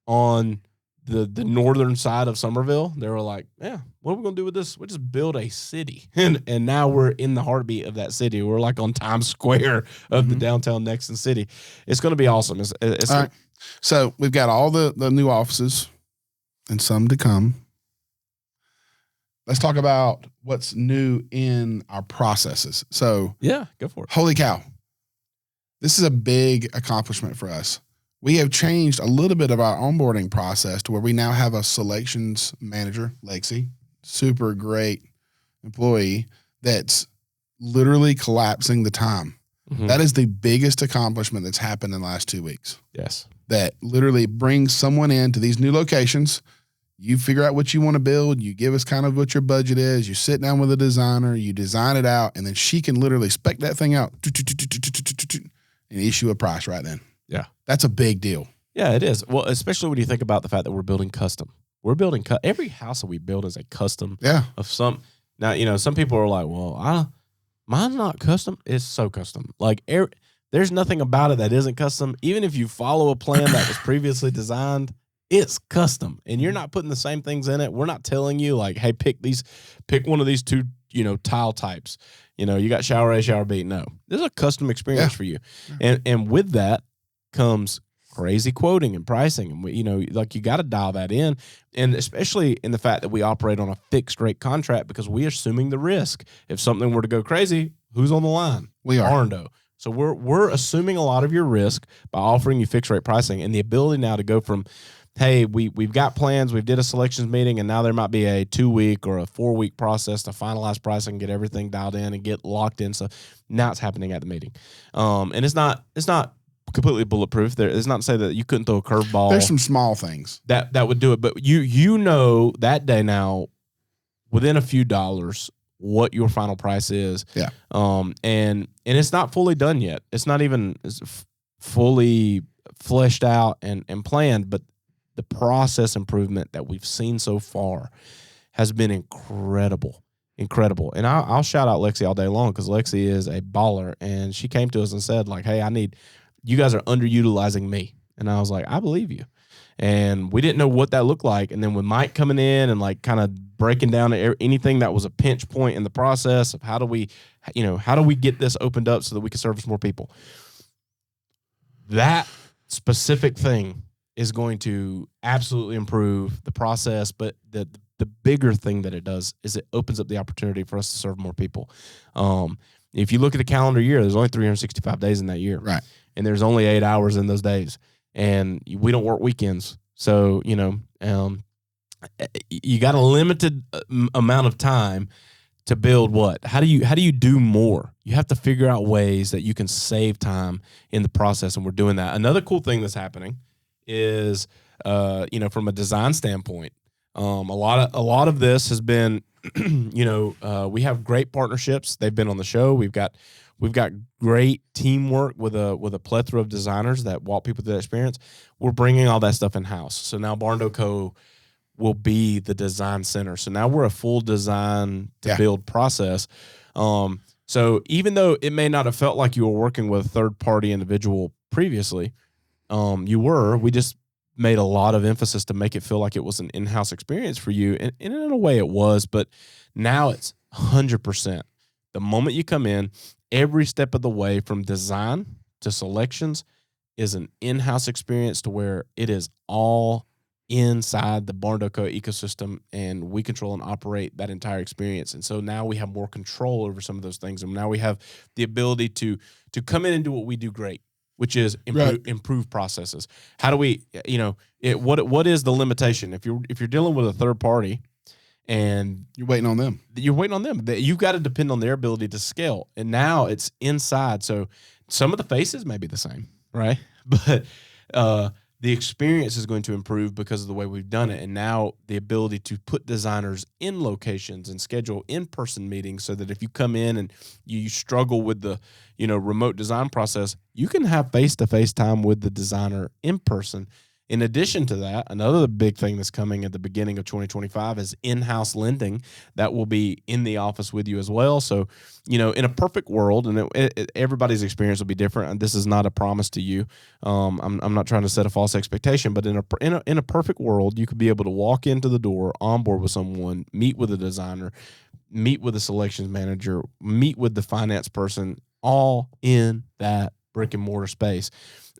on the northern side of Summerville, they were like, yeah, what are we going to do with this? We'll just build a city. And now we're in the heartbeat of that city. We're like on Times Square of the downtown Nexton city. It's going to be awesome. It's all right. So we've got all the new offices and some to come. Let's talk about what's new in our processes. So yeah, go for it. Holy cow. This is a big accomplishment for us. We have changed a little bit of our onboarding process to where we now have a selections manager, Lexi, super great employee that's literally collapsing the time. Mm-hmm. That is the biggest accomplishment that's happened in the last 2 weeks. Yes. That literally brings someone into these new locations. You figure out what you want to build. You give us kind of what your budget is. You sit down with a designer. You design it out. And then she can literally spec that thing out and issue a price right then. Yeah. That's a big deal. Yeah, it is. Well, especially when you think about the fact that we're building custom. We're building every house that we build is a custom. Yeah. Of some. Now, some people are like, well, mine's not custom. It's so custom. Like, there's nothing about it that isn't custom. Even if you follow a plan that was previously designed, it's custom, and you're not putting the same things in it. We're not telling you like, hey, pick one of these two, tile types. You got shower A, shower B. No, this is a custom experience for you. And with that comes crazy quoting and pricing. And like you got to dial that in. And especially in the fact that we operate on a fixed rate contract because we are assuming the risk. If something were to go crazy, who's on the line? We are. Barndo. So we're assuming a lot of your risk by offering you fixed rate pricing and the ability now to go from hey, we've got plans, we've did a selections meeting, and now there might be a 2-week or a 4-week process to finalize pricing, get everything dialed in, and get locked in. So now it's happening at the meeting, and it's not completely bulletproof. It's not to say that you couldn't throw a curveball. There's some small things that would do it, but you know that day now, within a few dollars, what your final price is. Yeah. And it's not fully done yet. It's not even fully fleshed out and planned, but the process improvement that we've seen so far has been incredible. And I'll shout out Lexi all day long, because Lexi is a baller, and she came to us and said, like, hey, you guys are underutilizing me. And I was like, I believe you. And we didn't know what that looked like. And then with Mike coming in and like kind of breaking down anything that was a pinch point in the process of how do we get this opened up so that we can service more people. That specific thing is going to absolutely improve the process. But the bigger thing that it does is it opens up the opportunity for us to serve more people. If you look at a calendar year, there's only 365 days in that year. Right. And there's only 8 hours in those days. And we don't work weekends. So, you got a limited amount of time to build what? How do you do more? You have to figure out ways that you can save time in the process, and we're doing that. Another cool thing that's happening is, from a design standpoint, a lot of this has been, we have great partnerships. They've been on the show. We've got great teamwork with a plethora of designers that walk people through that experience. We're bringing all that stuff in house. So now Barndo Co. will be the design center. So now we're a full design to build process. So even though it may not have felt like you were working with a third party individual previously, we just made a lot of emphasis to make it feel like it was an in-house experience for you. And in a way it was, but now it's 100%. The moment you come in, every step of the way from design to selections is an in-house experience, to where it is all inside the Barndo Co. ecosystem, and we control and operate that entire experience. And so now we have more control over some of those things, and now we have the ability to come in and do what we do great, which is improve processes. How do we, what is the limitation? If you're dealing with a third party, and you're waiting on them. You've got to depend on their ability to scale. And now it's inside. So some of the faces may be the same, right? But the experience is going to improve because of the way we've done it. And now the ability to put designers in locations and schedule in-person meetings, so that if you come in and you struggle with the, remote design process, you can have face-to-face time with the designer in person. In addition to that, another big thing that's coming at the beginning of 2025 is in-house lending that will be in the office with you as well. So, in a perfect world, and everybody's experience will be different, and this is not a promise to you. I'm not trying to set a false expectation, but in a perfect world, you could be able to walk into the door, on board with someone, meet with a designer, meet with a selections manager, meet with the finance person, all in that brick and mortar space.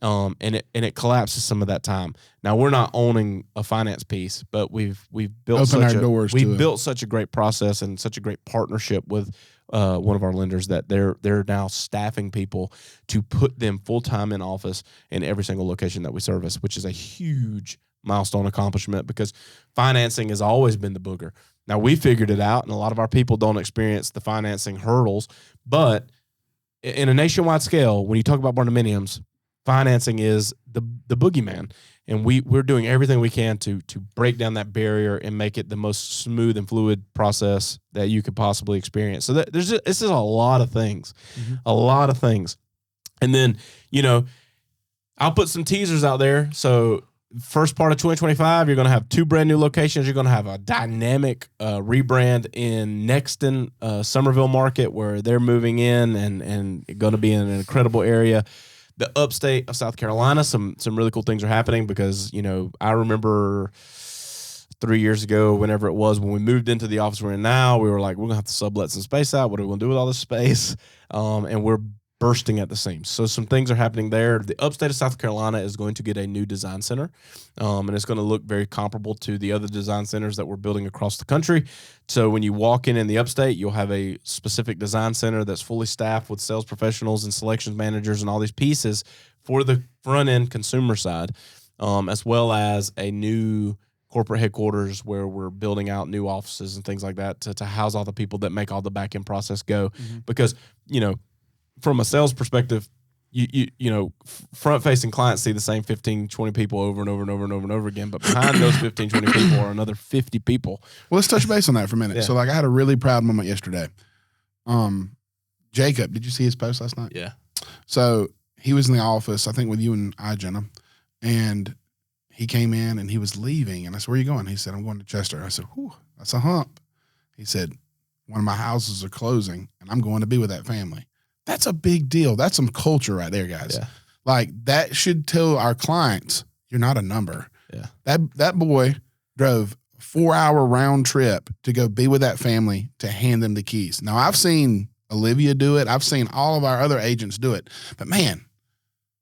And it collapses some of that time. Now, we're not owning a finance piece, but we've built such a great process and such a great partnership with one of our lenders that they're now staffing people to put them full time in office in every single location that we service, which is a huge milestone accomplishment, because financing has always been the booger. Now, we figured it out, and a lot of our people don't experience the financing hurdles, but in a nationwide scale, when you talk about barndominiums, financing is the boogeyman, and we're doing everything we can to break down that barrier and make it the most smooth and fluid process that you could possibly experience. So this is a lot of things, and then I'll put some teasers out there. So first part of 2025, you're going to have 2 brand new locations. You're going to have a dynamic rebrand in Nexton, Somerville market, where they're moving in and going to be in an incredible area. The upstate of South Carolina, some really cool things are happening, because, I remember 3 years ago, whenever it was, when we moved into the office we're in now, we were like, we're going to have to sublet some space out. What are we going to do with all this space? And we're bursting at the seams. So some things are happening there. The upstate of South Carolina is going to get a new design center, and it's going to look very comparable to the other design centers that we're building across the country. So when you walk in the upstate, you'll have a specific design center that's fully staffed with sales professionals and selections managers and all these pieces for the front end consumer side. as well as a new corporate headquarters where we're building out new offices and things like that to house all the people that make all the back end process go. Mm-hmm. Because, from a sales perspective, front facing clients see the same 15, 20 people over and over and over and over and over again. But behind those 15, 20 people are another 50 people. Well, let's touch base on that for a minute. Yeah. So I had a really proud moment yesterday. Jacob, did you see his post last night? Yeah. So he was in the office, I think with you and I, Jenna, and he came in and he was leaving. And I said, where are you going? He said, I'm going to Chester. I said, whew, that's a hump. He said, one of my houses are closing and I'm going to be with that family. That's a big deal. That's some culture right there, guys. Yeah. Like that should tell our clients, you're not a number. Yeah. That boy drove a 4-hour round trip to go be with that family to hand them the keys. Now I've seen Olivia do it. I've seen all of our other agents do it, but man,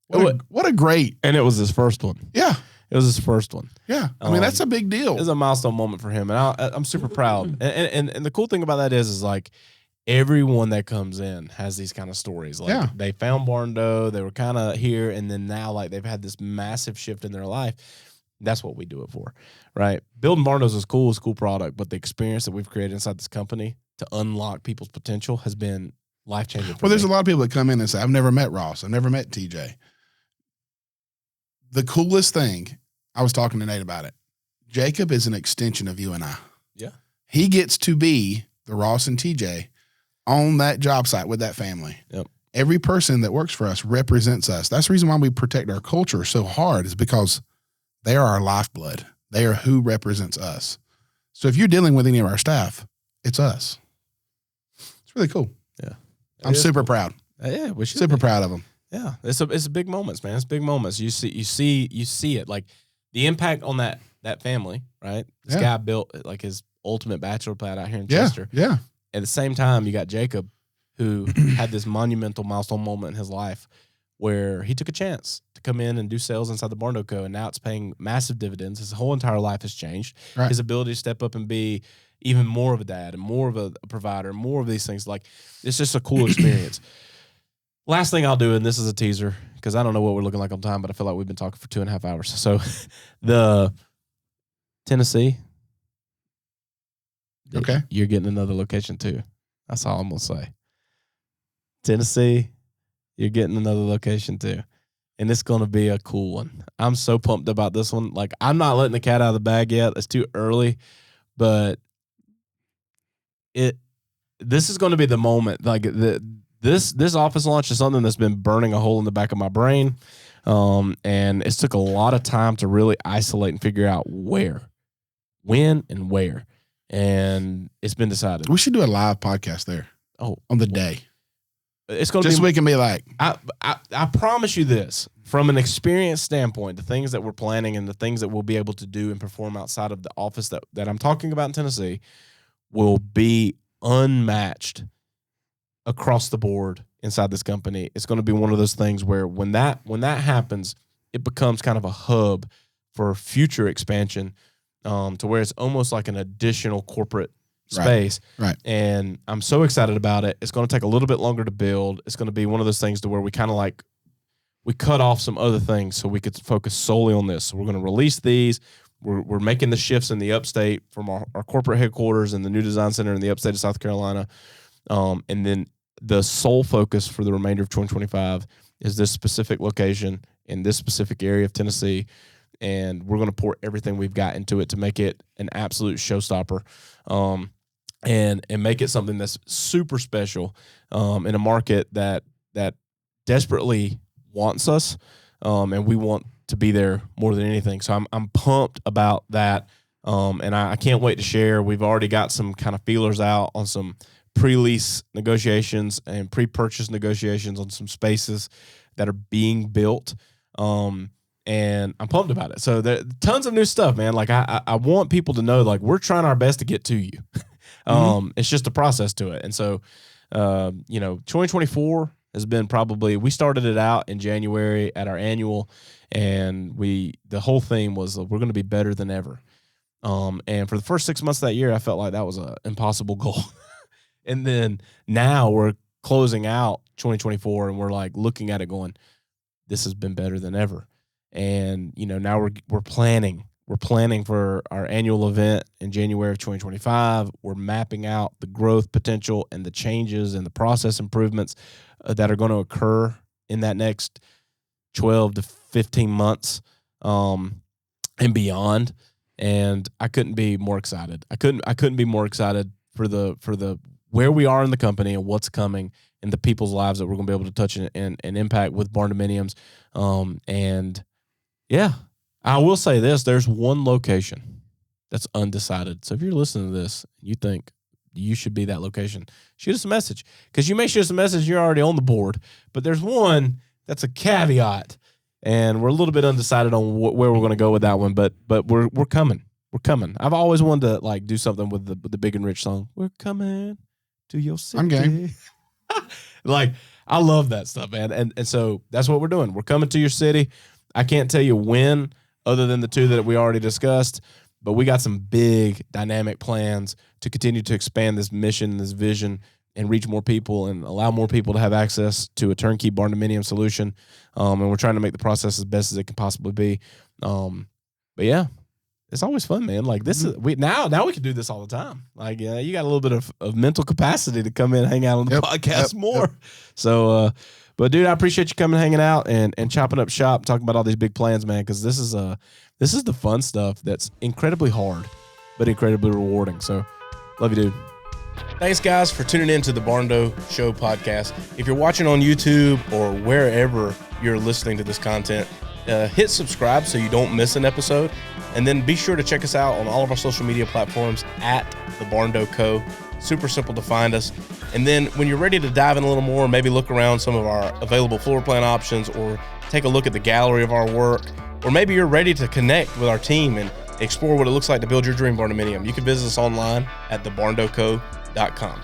what a great. And it was his first one. Yeah. It was his first one. Yeah. I mean, that's a big deal. It was a milestone moment for him. And I'm super proud. And the cool thing about that is like, everyone that comes in has these kind of stories. Like they found Barndo, they were kind of here, and then now like they've had this massive shift in their life. That's what we do it for, right? Building Barndos is cool, it's a cool product, but the experience that we've created inside this company to unlock people's potential has been life-changing for Well, there's me. a lot of people that come in and say, I've never met Ross, I've never met TJ. The coolest thing, I was talking to Nate about it, Jacob is an extension of you and I. Yeah. He gets to be the Ross and TJ on that job site with that family. Yep. Every person that works for us represents us. That's the reason why we protect our culture so hard, is because they are our lifeblood. They are who represents us. So if you're dealing with any of our staff, it's us. It's really cool. Yeah. I'm super proud. Yeah, we should Super be. proud of them. Yeah, it's big moments, man. It's big moments. You see it, like the impact on that family, right? This guy built like his ultimate bachelor pad out here in Chester. Yeah. At the same time, you got Jacob, who had this monumental milestone moment in his life where he took a chance to come in and do sales inside the Barndo Co. And now it's paying massive dividends. His whole entire life has changed. Right. His ability to step up and be even more of a dad and more of a provider, more of these things. Like, it's just a cool experience. Last thing I'll do, and this is a teaser, because I don't know what we're looking like on time, but I feel like we've been talking for 2.5 hours. So the Tennessee. Okay. You're getting another location too. That's all I'm going to say. Tennessee, you're getting another location too. And it's going to be a cool one. I'm so pumped about this one. Like, I'm not letting the cat out of the bag yet. It's too early. But this is going to be the moment. Like, this office launch is something that's been burning a hole in the back of my brain. And it's took a lot of time to really isolate and figure out where, when, and where. And it's been decided. We should do a live podcast there. Oh, on the day. It's going to just be. So we can be like. I promise you this, from an experience standpoint, the things that we're planning and the things that we'll be able to do and perform outside of the office that I'm talking about in Tennessee will be unmatched across the board inside this company. It's going to be one of those things where when that happens, it becomes kind of a hub for future expansion. To where it's almost like an additional corporate space. Right. And I'm so excited about it. It's going to take a little bit longer to build. It's going to be one of those things to where we kind of like, we cut off some other things so we could focus solely on this. So we're going to release these. We're making the shifts in the upstate from our corporate headquarters and the new design center in the upstate of South Carolina. And then the sole focus for the remainder of 2025 is this specific location in this specific area of Tennessee. And we're going to pour everything we've got into it to make it an absolute showstopper, and make it something that's super special in a market that desperately wants us, and we want to be there more than anything. So I'm pumped about that, and I can't wait to share. We've already got some kind of feelers out on some pre-lease negotiations and pre-purchase negotiations on some spaces that are being built. And I'm pumped about it. So there's tons of new stuff, man. Like I want people to know, like, we're trying our best to get to you. It's just a process to it. And so, 2024 has been we started it out in January at our annual, and the whole theme was we're going to be better than ever. And for the first 6 months of that year, I felt like that was an impossible goal. And then now we're closing out 2024 and we're like looking at it going, this has been better than ever. And, now we're planning. We're planning for our annual event in January of 2025. We're mapping out the growth potential and the changes and the process improvements that are going to occur in that next 12 to 15 months and beyond. And I couldn't be more excited. I couldn't be more excited for the where we are in the company and what's coming and the people's lives that we're going to be able to touch and impact with barndominiums. And yeah, I will say this: there's one location that's undecided. So if you're listening to this, you think you should be that location, shoot us a message, because you may shoot us a message, you're already on the board. But there's one that's a caveat, and we're a little bit undecided on where we're going to go with that one. But we're coming. We're coming. I've always wanted to do something with the Big and Rich song. We're coming to your city. I'm game. I love that stuff, man. And so that's what we're doing. We're coming to your city. I can't tell you when, other than the two that we already discussed, but we got some big dynamic plans to continue to expand this mission, this vision, and reach more people and allow more people to have access to a turnkey barndominium solution. And we're trying to make the process as best as it can possibly be. But yeah, it's always fun, man. This is now we can do this all the time. You got a little bit of mental capacity to come in and hang out on the podcast more. So, but dude, I appreciate you coming, hanging out, and chopping up shop, talking about all these big plans, man. Because this is the fun stuff that's incredibly hard, but incredibly rewarding. So, love you, dude. Thanks, guys, for tuning in to the Barndo Show podcast. If you're watching on YouTube or wherever you're listening to this content, hit subscribe so you don't miss an episode. And then be sure to check us out on all of our social media platforms at the Barndo Co. Super simple to find us. And then when you're ready to dive in a little more, maybe look around some of our available floor plan options, or take a look at the gallery of our work, or maybe you're ready to connect with our team and explore what it looks like to build your dream barndominium, you can visit us online at thebarndoco.com.